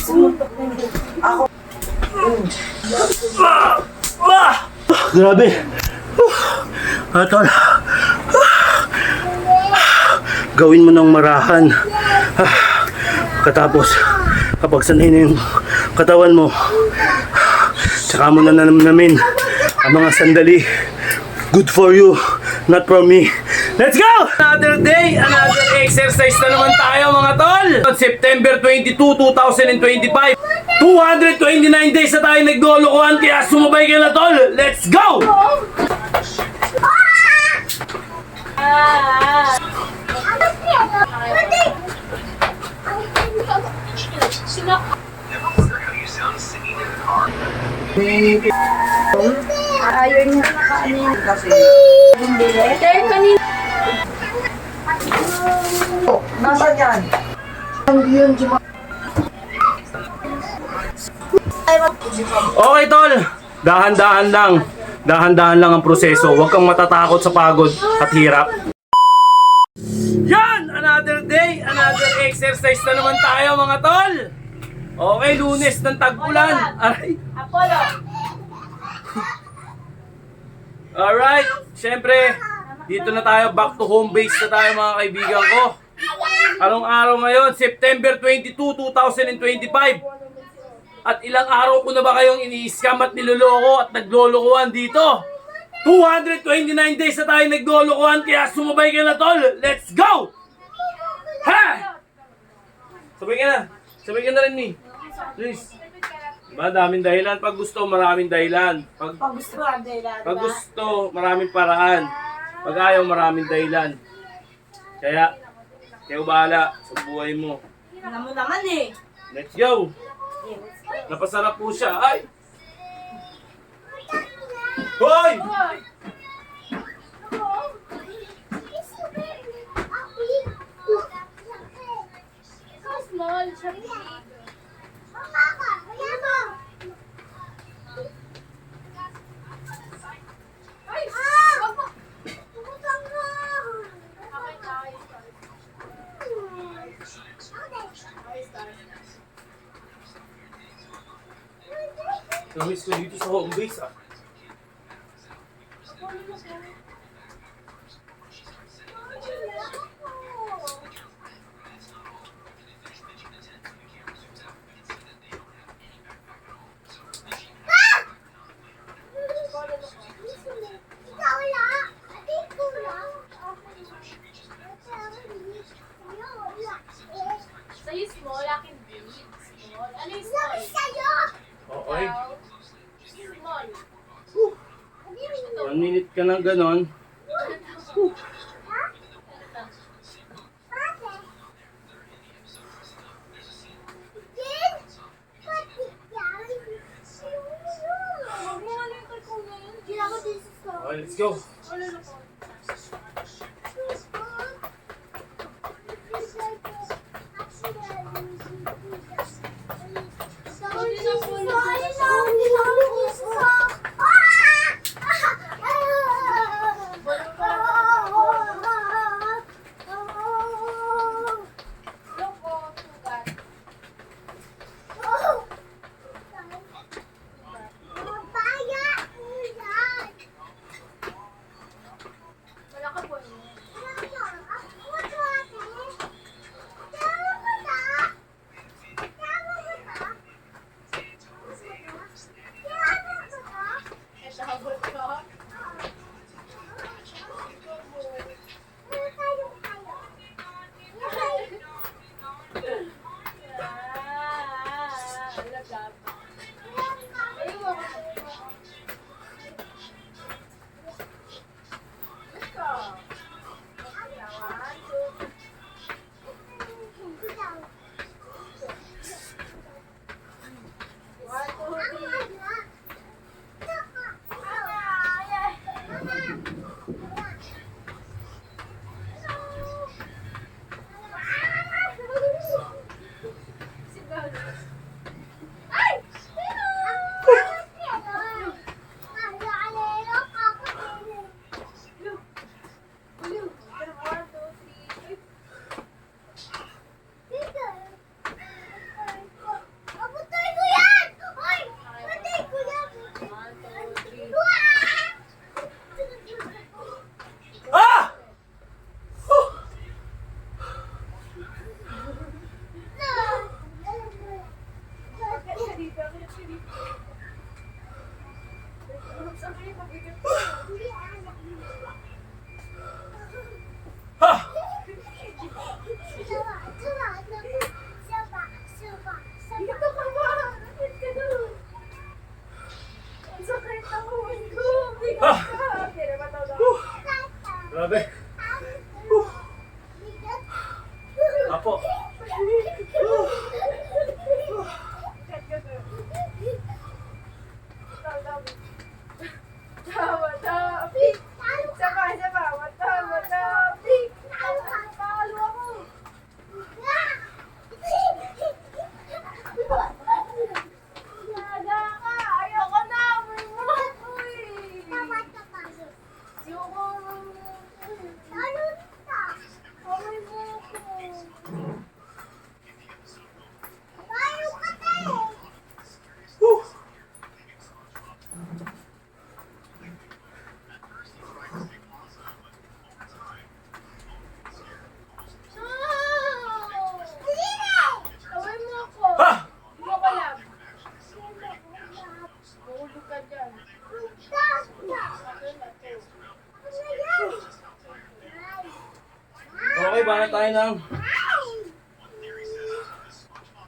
Ako. Grabe. Tol. Gawin mo ng marahan. Katapos, kapag sanay na yung katawan mo, tsaka mo na namin ang mga sandali. Good for you, not for me. Let's go! Another day, another exercise na naman tayo mga tol. September 22, 2025. 229 days na tayo naglolokohan, kaya sumabay ka na tol. Let's go! Ayaw niya nakainin kasi. Kaya kanina. Nasaan yan? Okay tol, dahan-dahan lang. Dahan-dahan lang ang proseso. Huwag kang matatakot sa pagod at hirap. Yan! Another day, another exercise na naman tayo mga tol. Okay, Lunes ng tag-ulan. Aray. Apollo. Alright, syempre, dito na tayo, back to home base na tayo mga kaibigan ko. Anong araw ngayon? September 22, 2025. At ilang araw ko na ba kayong ini-scam at niloloko at naglolokohan dito? 229 days na tayo naglolokohan, kaya sumabay ka na tol. Let's go! Ha! Sabay ka na. Sabay ka na rin ni. Please. Diba, daming dahilan. Pag gusto, maraming dahilan. Pag Gusto ang dela, Pag gusto, maraming paraan. Pag ayaw, maraming dahilan. Kaya, kayo bahala sa buhay mo. Alam mo naman eh. Let's go! Napasarap po siya. Ay! Hoy! Small, siya. Namiss ko dito sa home base ah. Sa'yo small, akin big. Small. Ano yung small? Okay. Small. 1 minute ka ng ganon. Okay, let's go. Wala ka po. Sabot ko. Ha! Hindi mo alam. Mahulog ka dyan. Okay, bala tayo ng...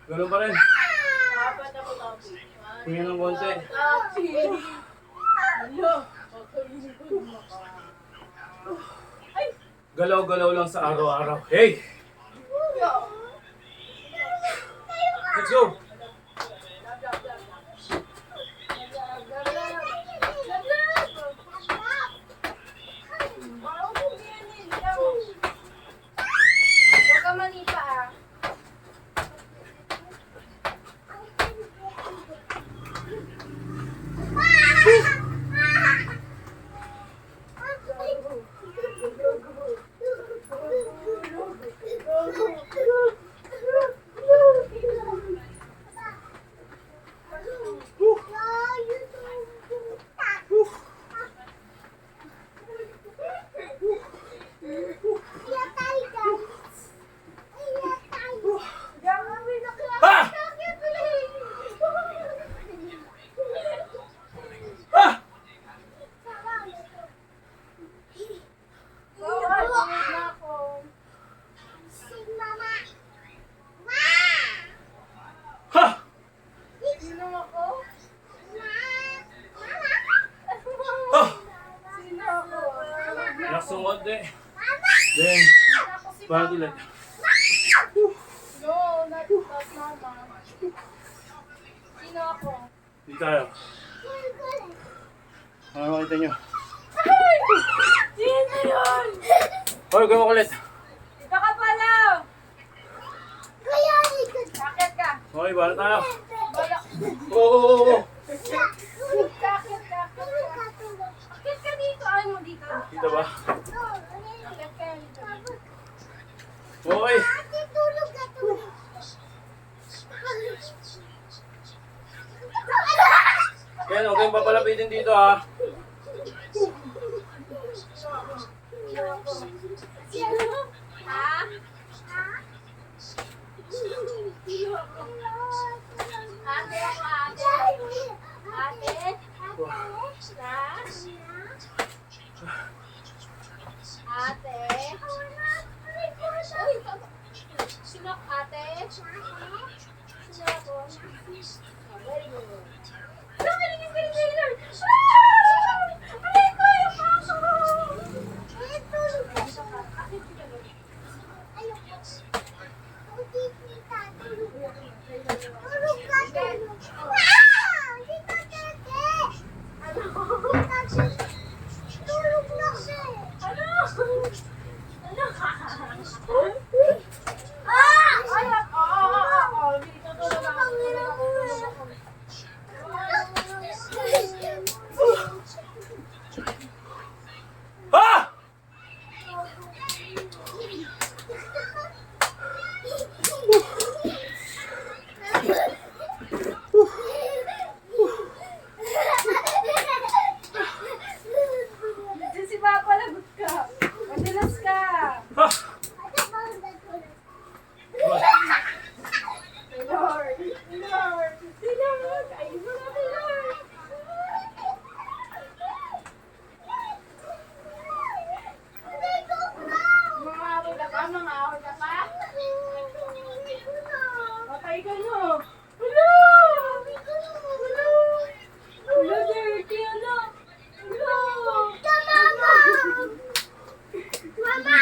Ganun pa rin. Apat ako topic. Tingnan ng konti. Topic. Ano? Pagkalingon mo ka. Ay! Galaw-galaw lang sa araw-araw. Hey! Let's go! Huwag ka manipa ah. Ha! Ha! Ha! Sino ako? Ha! Sino ako? Relax ng konti. Then, Ako si parang Mama. ulit. No, not Mama. Sino ako? Dito tayo. Ano makita nyo? Sino yun? Hoy, gawin mo ulit. Dito ka pala! Sakit ka! Okay, bala tayo. Bala! Oo, oo, oo. Sakit ka! Sakit ka dito! Ano dito? Dito ba? Sakit ka dito. Okay. Yan, huwag kayong papalapitin dito ha. Ha? Ate ako, ate. Ate? Ate? Uy, sino ako, ate? Sino ako? Very good. Ano, galing, galing, galing. Aray ko, yung pako! Ha! Si Papa, lagot ka. Madalas ka. Ha! Lord. Lord. Lord. Ayun mo na, Lord. Mga awal ka pa? Mga awal ka pa? Patay ka no. Wala! Wala! Wala, dirty, ano? Wala!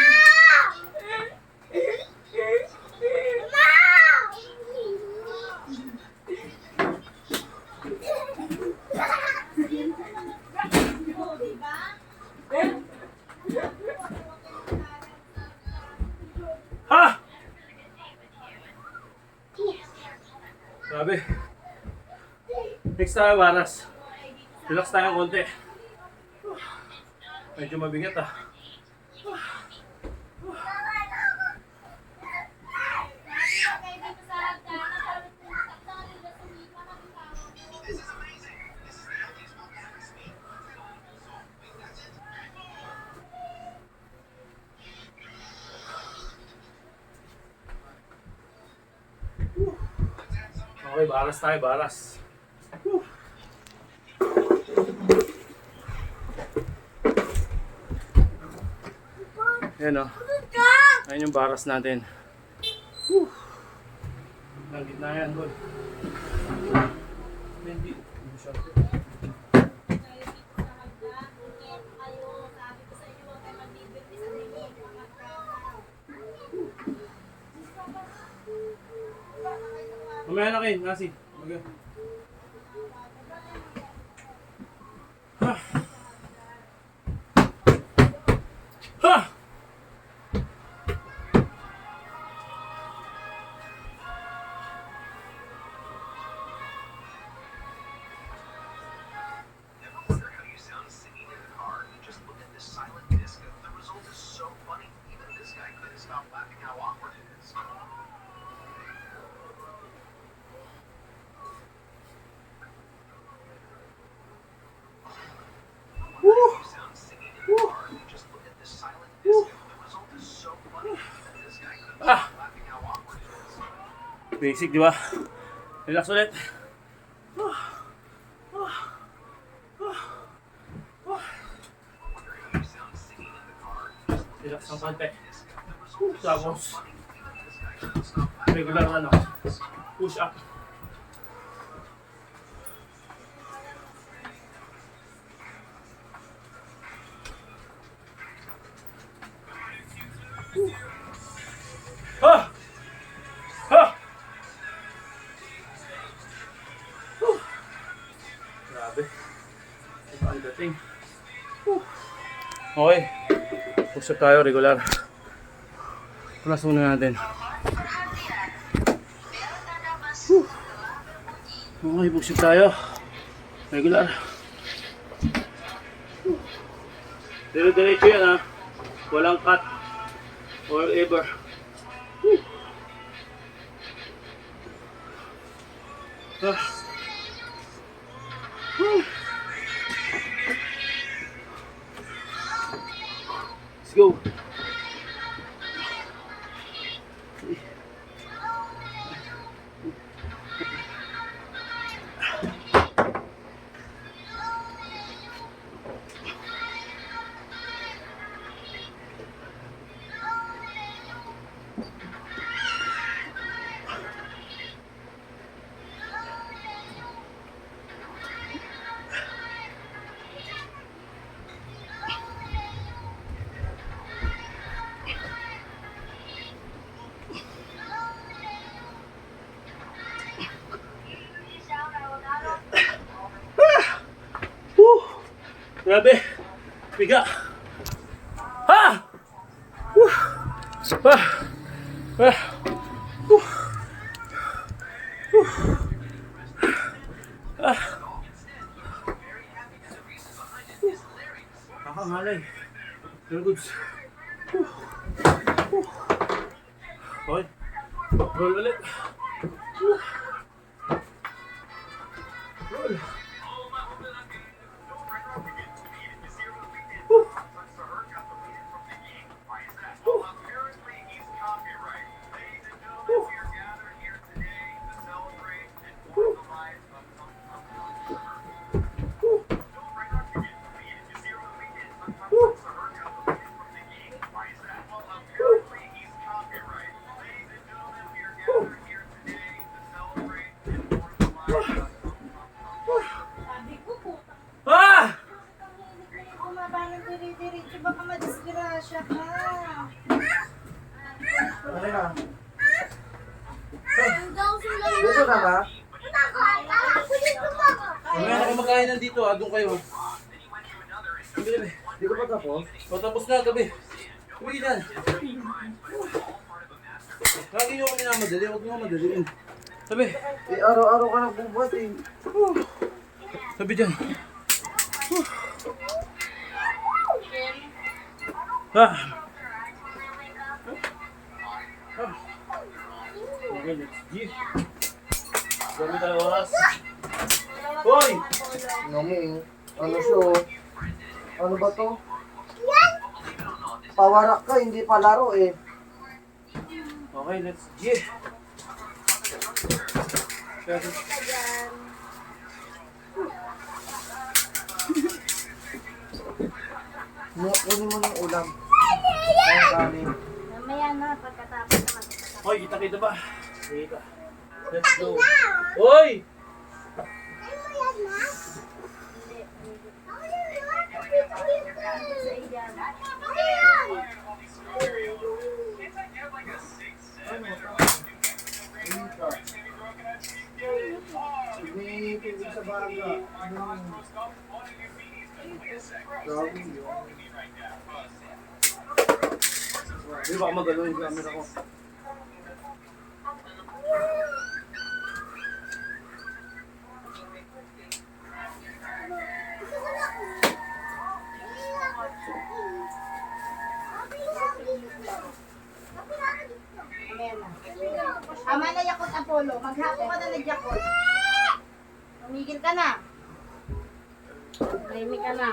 Ha! Grabe. Next tayo, Waras. Relax tayo ng konti. Medyo mabigat ah. Okay, baras tayo, baras. Yan o. Ayan yung baras natin. Ang gitna yan, boy. Hindi. Mamaya na kayo, nasi. Mag- Ha! Ha! Ah! Basic, di ba? Relax ulit. Relax ng konti. Tapos, regular ano, push up. Ha! Ha! Grabe. Iba ang dating. Okay. Push up tayo, regular. Punas muna natin. Okay, push up tayo. Regular. Dire-diretso yan ha. Walang cut. Or ever. Let's go. Grabe. Biga. Ha! Woo! Ah! Ah! Woo! Woo! Ah! Nakakalay. Very good. Woo! Woo! Okay. Roll ulit. Woo! Roll. Sabi ko po, Ah! bumaba ng diri-diretso, baka madisgrasya ka. Ano na? Ang daw sila Gusto na ba? Mamaya na kayo magkain nandito ha, doon kayo. Gabi, gabi. Hindi ko pa tapos. O tapos na, gabi. Gabi dyan. Lagi nyo kami namadali, huwag nyo madaliin. Sabi, Eh, araw-araw ka nagbubuhat eh. sabi dyan. Ah. Okay, let's G. Gamit tayo oras. Hoy! Nami, ano siya? Ano ba to? Pawarak ka, hindi palaro eh. Okay, let's G. Kasi, Ka dyan. Kunin mo ng ulam. Ang kanin. Mamaya na, pagkatapos naman. hoy, kita ba? Kita. Let's go. Hoy! Sa iyan. May tubig sa baga. Grabe yun. Di baka magalo yung camera ko. Ama na Yakot Apollo. Maghapon ka na nag-Yakot. Tumigil ka na. Tahimik ka na.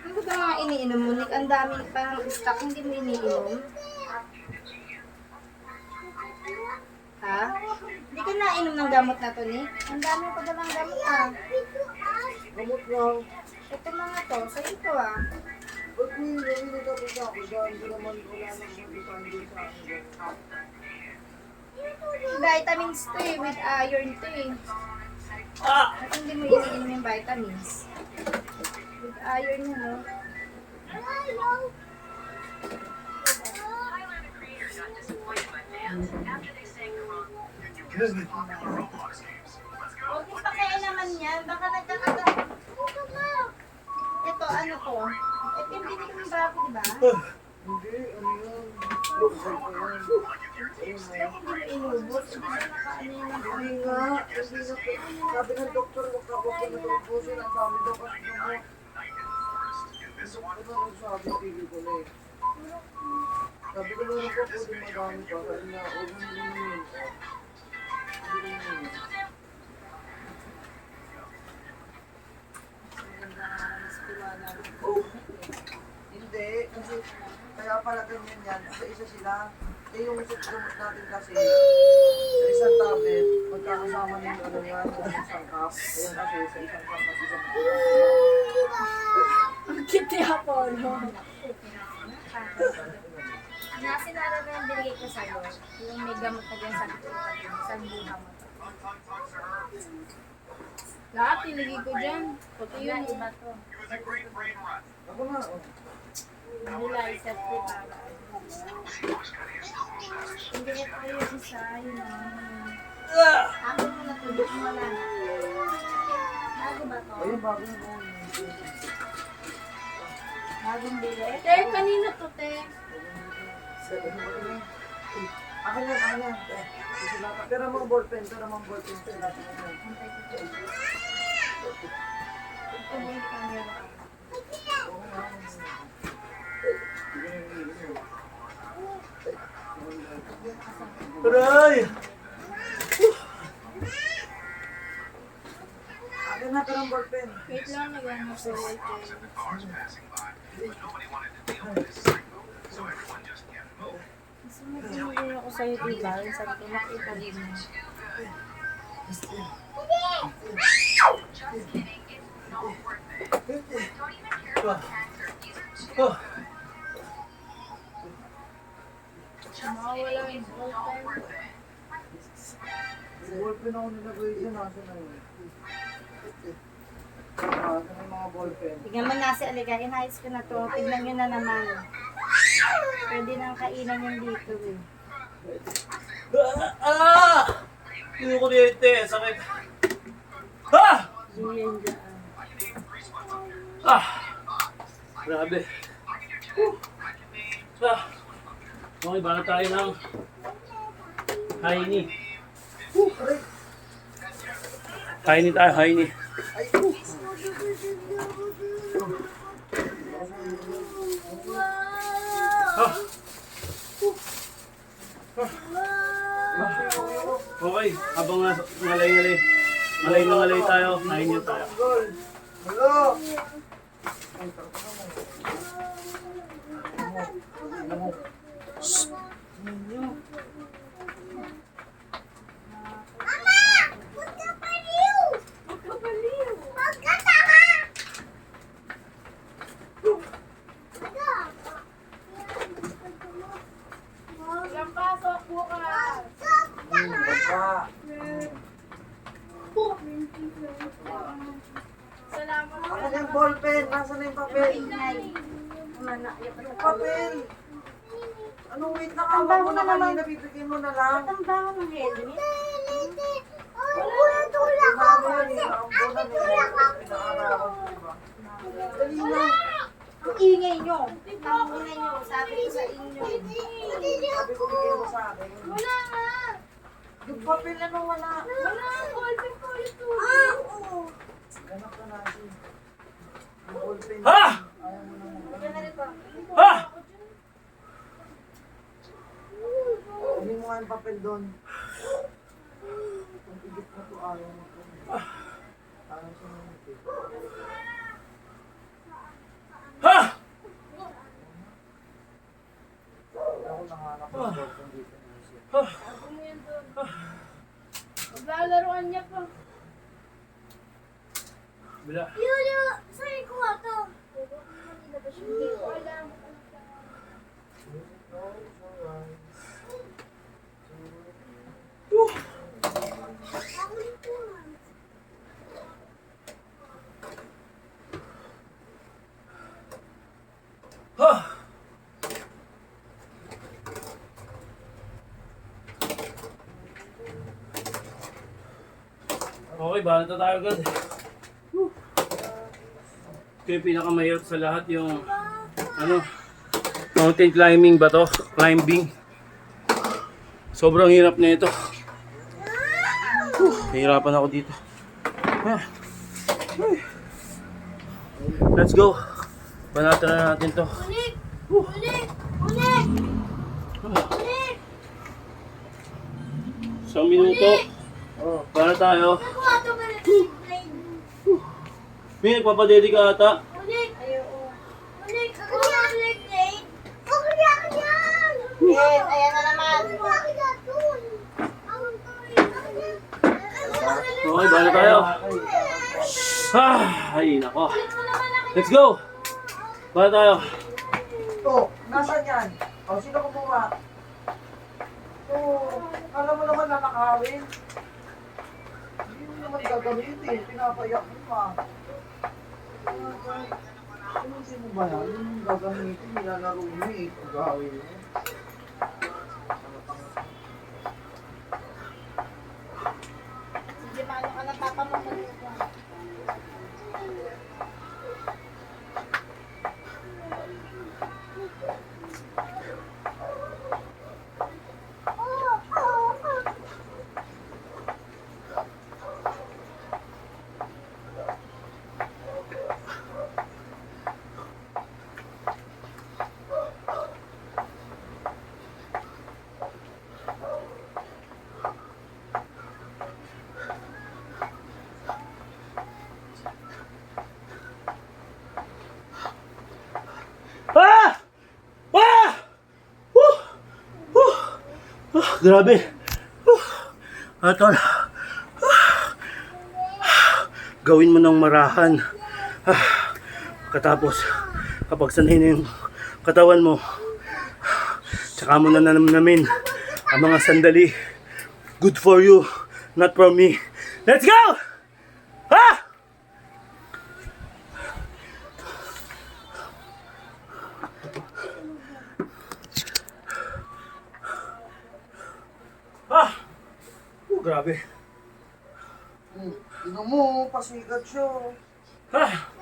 Ano ba mga iniinom mo, Nick? Ang daming parang stock, hindi mo iniinom? Ha? Hindi ka nainom ng gamot na to, Nick? Ang dami pa dalang gamot, ah. Gamot lang. Ito mga to, sa ito, ah. Ba't may narinig ako sa ako dyan? Hindi naman wala nang mag-ipandi sa akin. Vitamins to eh, with iron to eh. Ah! At hindi mo iniinom yung vitamins. With iron yun, no? Huwag mo pakain naman yan. Baka nagkakata... Ito, ano to? Ito yung binili kong bago, di ba? Hindi, ano yan? Bukal ko yan. Hindi mo inubos. Hindi mo nakaano yun ng Hindi nga. Hindi na. Sabi ng doktor, huwag ka huwag ka natubusin. Ang dami daw kasi gamot. Ito nagsabi, tigil ko na eh. Sabi ko meron po po din madami pa. Kasi na, huwag mo nilimin. Hindi, kasi kaya pala ganyan yan. Isa-isa sila. Eh yung gamot natin kasi, sa isang tablet, magkakasama ng ano yan, sa isang cup. Ayan kasi, sa isang cup at isang Ang cute ni Apollo. Nasinara na yung binigay ko sa'yo. Yung may gamot na dyan sa buha mo. Lahat, tinigay ko dyan. Pati yun, iba to. Ako na, oh. Nila, set ko para. Hindi ito yung isa, yun Ako mo na tulog mo wala na. Bago ba to? Ayun, bago yung phone. Bagong bili? Te, kanina to, te. Akin yan, akin yan. Pero mga ballpen, pero mga ballpen. Ito ba yung camera? Aray! Akin na, pero mga ballpen. Wait lang, nagano sa wallpen. Kasi mag-ibigay ako sa'yo, diba? Yung sabi ko, makita din mo. Oh. Mawawala yung wallpen. Yung ballpen ako nilagay dyan, nasa na yun. Nasa na yung mga ballpen. Tingnan mo na si Aliga, inayos ko na to. Tignan nyo na naman. Pwede nang kainan yan dito eh. Ah! Hindi ko dito eh, sakit. Ah! Diyan dyan. Ah! Grabe. Ah! Okay, bala tayo ng Haini. Aray! Haini tayo, Haini. Ay! Ah! Okay, habang ngalay-ngalay. Ngalay na ngalay tayo, Haini tayo. Gol! Hello! Ay, Wala. Salamat. Ano yung ballpen? Nasaan na yung papel? Ingay. Yung papel! Ano, wait na ka. Wag mo na kanina, bibigyan mo na lang. Ang bango ng helmet. Dali na. Ang ingay nyo. Ang ingay nyo. Sabi ko sa inyo. Sabi ko bigyan mo sa akin. Wala nga. Yung papel ano wala. Wala. Ballpen ko ito. Ganap ka natin. Yung ballpen. Ha! Ayaw mo na mo. Maganda rin ba? Ha! Hindi mo nga yung papel doon. Kung igit na to, ayaw mo to. Ayaw siya mo ito. Ha! Ako nanganap ng ballpen dito. Ako mo yan doon. Maglalaroan niya pa. Bila. Yuyo! Sa'yo ko ito. Hindi ko alam. Ha! Okay, bahala na tayo agad. Ito yung pinakamahirap sa lahat, yung mountain climbing ba to? Climbing. Sobrang hirap na ito. Nahirapan ako dito. Let's go. Banatan na natin to. Ulit! Ulit! Ulit! Ulit! Isang minuto. Para tayo. Nakuha ito ba rin si Blaine? May nagpapadeli ka ata. Ulit! Ayoko. Ulit! Nakuha ko ulit, Blaine. Kukuha ko yan! Yes, ayan na naman. Kukuha ko yan doon. Okay, bahala tayo. Ay, nako. Let's go. Bahala tayo. Ito, nasaan yan? O, sino kumuha? Ito, alam mo naman nakakawin. Hindi mo naman gagamitin, pinapayak mo pa. Ano mo ba yan? Yung gagamitin, nilalaro mo eh. Pag-awin mo. Sige, maano ka na papa mo mag Ah! Ah! Grabe. Atol. Gawin mo ng marahan. Katapos, kapag sanay na yung katawan mo, tsaka mo na namin ang mga sandali. Good for you, not for me. Let's go! Ha! Grabe. Tingnan mo, pasigat siya. Ah!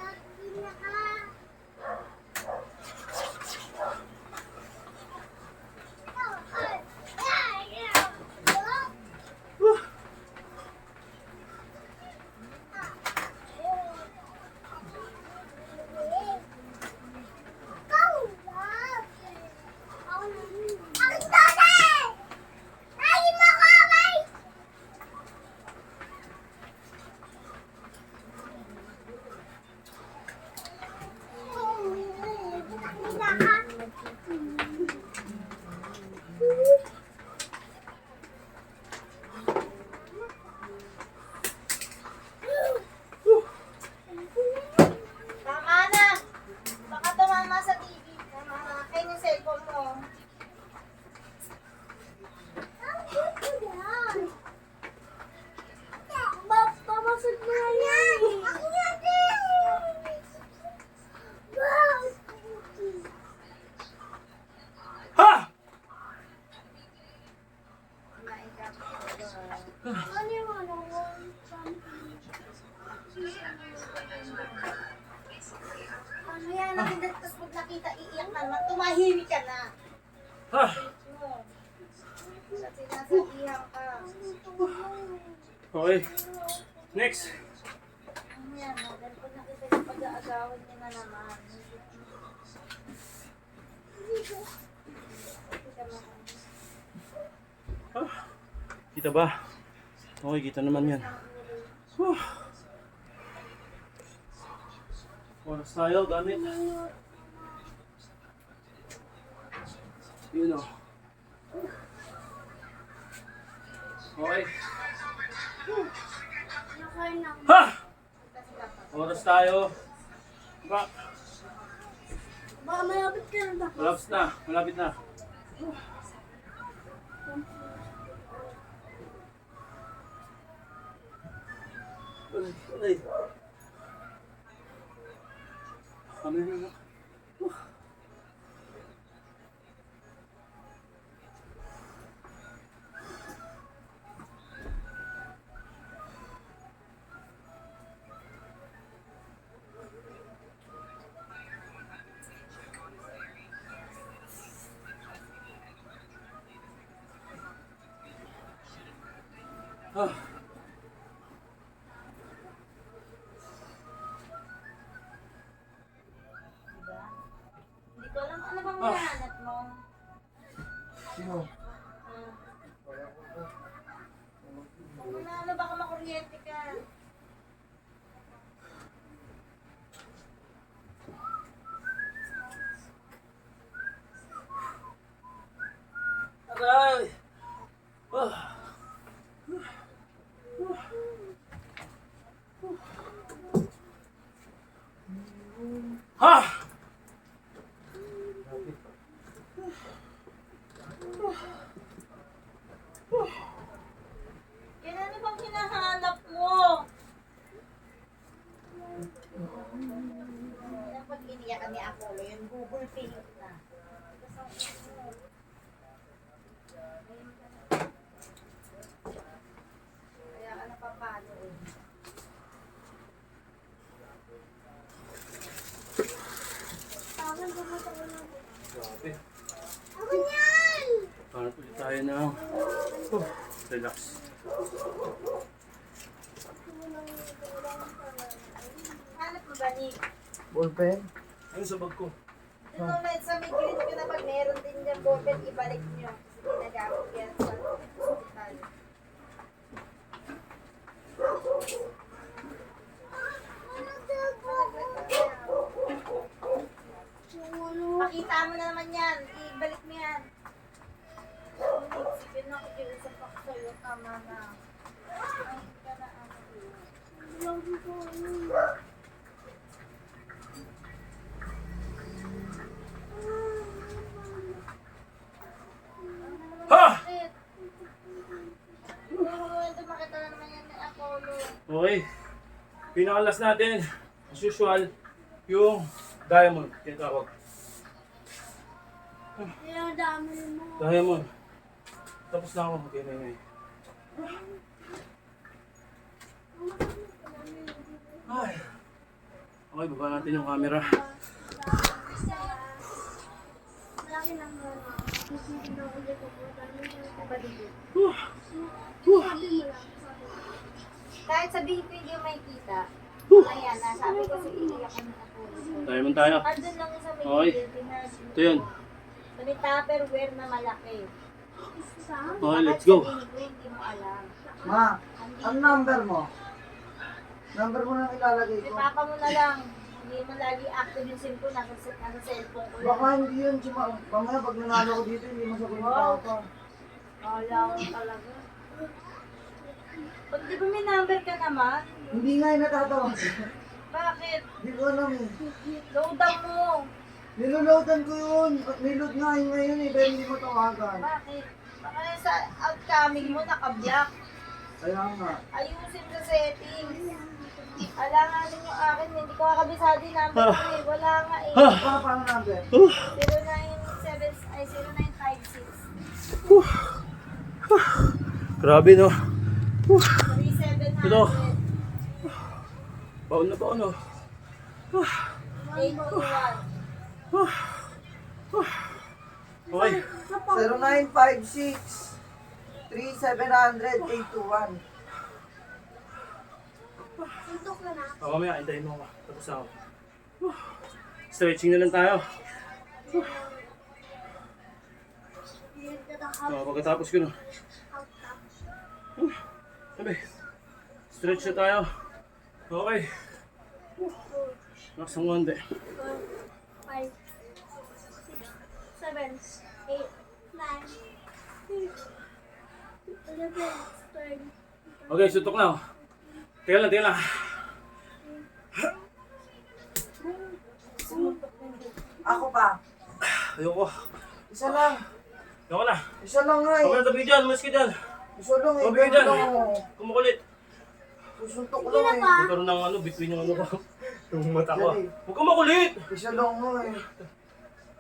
Ah. Kasi nasabihan ka. Okay. Next. Ano yan, dahil pag nakita yung pag-aagawan niya na naman. Ah. Kita ba? Okay, kita naman yan. Oras tayo, gamit. Yun o. Okay. Ha! Oras tayo. Ba? Baka malapit ka na. Malapit na. Malapit na. Ay. Kami na. Ah. Hindi ko alam ano bang hinahanap mo. Sino? Kung ano, baka makuryente ka. Aray! Ah. Ha! Yan ano bang hinahanap mo? Yan pag iniyak ni Apollo, yung Google Pay na. Kaya ka napapalo eh. Grabe. Ako yan! Parang ulit tayo ng relax. Hanap mo ba, Nick? Ballpen? Ano sa bag ko? Doon naman sa may grid ko na pag meron din yung ballpen, ibalik nyo. Kasi ginagamit yan sa hospital. Makita mo na naman yan. Ibalik mo yan. Sige na, kikiusap ako sa'yo. Tama na. Ay, ka na Ha! Bakit? Ito makita na naman yan ni Apollo. Okay. Pinakalas natin, as usual, yung diamond. Tinatawag. Yung dami mo. Diamond. Tapos na ako. Okay na yun. Ay. Okay, baba natin yung camera. Malaki lang mo. Kahit sabihin ko hindi yung makikita. Ayan, nasabi ko sa iiyak ko na Apollo. Diamond tayo. Andun lang yung sa may Okay. Ito yun. Sa may tupperware na malaki. Okay, let's go. Sabihin ko, hindi mo alam. Ma, ang number mo? Number mo nang ilalagay May ko. papa mo na lang. Hindi mo lagi active yung SIM ko. Nasa cellphone ko Baka lang. hindi yun. Mamaya pag nanalo ko dito, hindi mo sabihin Wow. pa. Wala ko talaga. Pag di ba may number ka naman? Hindi nga yung natatawa. Bakit? Hindi ko alam eh. Loadan mo. Niloloadan ko yun. Niload nga yun ngayon eh, pero hindi mo tawagan. Bakit? Baka sa outcoming mo nakablock. Kaya nga. Ayusin sa settings. Alanganin yung akin. Hindi ko kakabisado yung number ko eh. Wala nga eh. Paano number? 097 ay 0956. Grabe no. 3700. Ito. Baon na baon no. 821. Okay. 0956 3700 821. Suntok na na. Mamaya, hintayin mo ako. Tapos ako. Stretching na lang tayo. Pagkatapos ko na. Sabi, stretch na tayo. Okay. Relax ang konti. 5, 7, 8, 9, 11, 12. Okay, suntok na. Teka lang. Ako pa. Ayoko. Isa lang. Ayoko na. Isa lang nga Huwag eh. na tabi dyan, mas ka dyan. Isa lang eh. Huwag ka dyan. Ganun lang ako. Kumukulit. Susuntok lang eh. Magkaroon ng ano, between yung ano ko. Yung mata ko. Dali. Huwag ka makulit. Isa lang nga eh.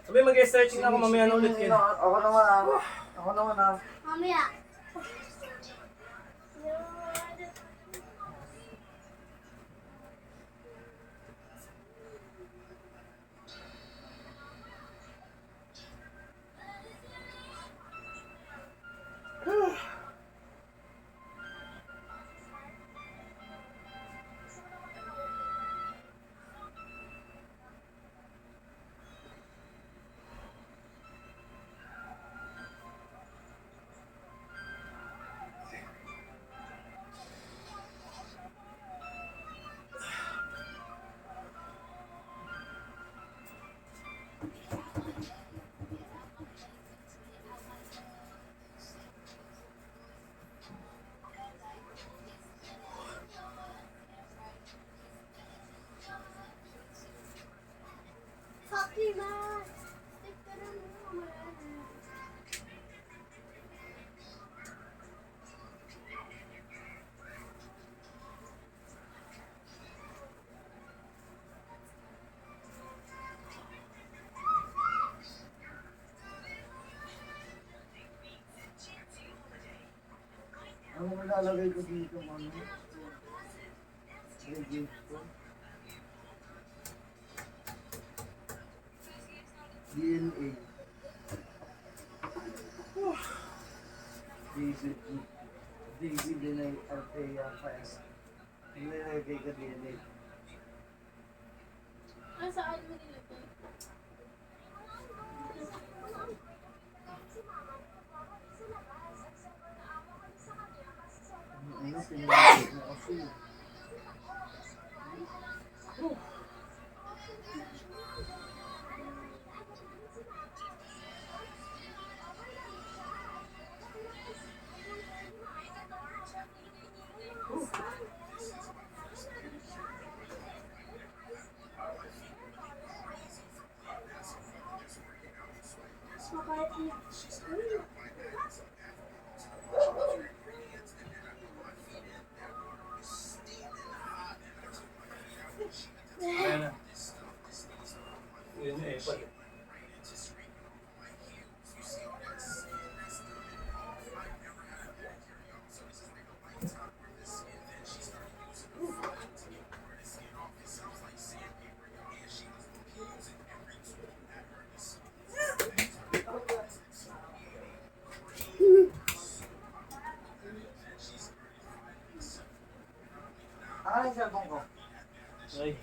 Sabi, mag-stretching na ako mamaya na ulit. Ako naman ah. Ako naman ah. Mamaya. Fatima! Stick ka na mo. Ano malalagay ko dito ano? Regate ko. DNA. Daisy Denay Althea Paes. Nilalagay ka DNA. Saan mo nilagay? Ano, pinag mo kasi. Ayan na. Yun na eh, pala. Ano yung cellphone ko? Ay.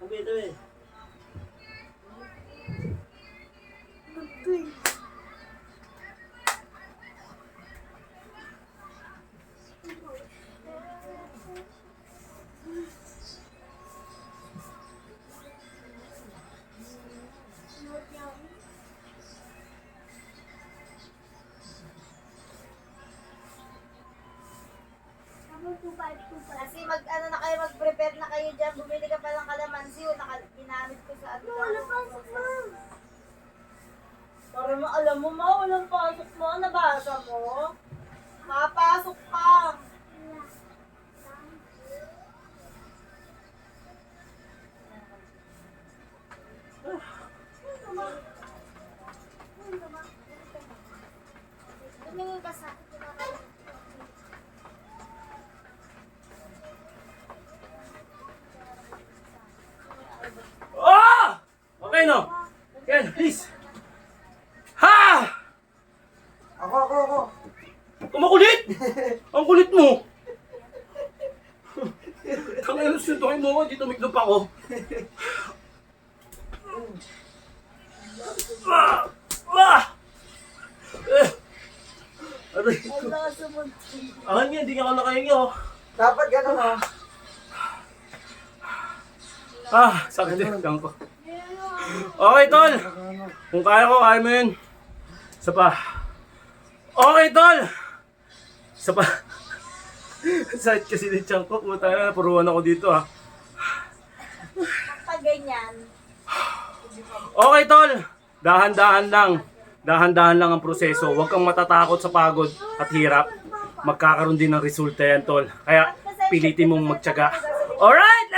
Tabi, tabi. Kasi ano na kayo, mag-prepare na kayo dyan. Bumili ka pa ng kalamansi o ginamit ko sa ano. Wala pasok mo. Para alam mo walang pasok mo. Nabasa mo? Mapasok ka. kayo, no? Yan, please. Ha! Ako. Kumakulit! Ang kulit mo! Tangay, suntukin mo ako, dito miklop ako. Aray ko. Wala, sumod. Ahan nga, hindi nga ako nakahinga, oh. Dapat gano'n, oh. Sakit din lang ko. Okay, tol. Kung kaya ko, kaya mo yun. Isa pa. Okay, tol. Isa pa. Sakit kasi din tiyan ko. Puta na, puruan ako dito, ha. Pag ganyan, Okay, tol. Dahan-dahan lang. Dahan-dahan lang ang proseso. Huwag kang matatakot sa pagod at hirap. Magkakaroon din ng resulta yan, tol. Kaya pilitin mong magtiyaga. Alright!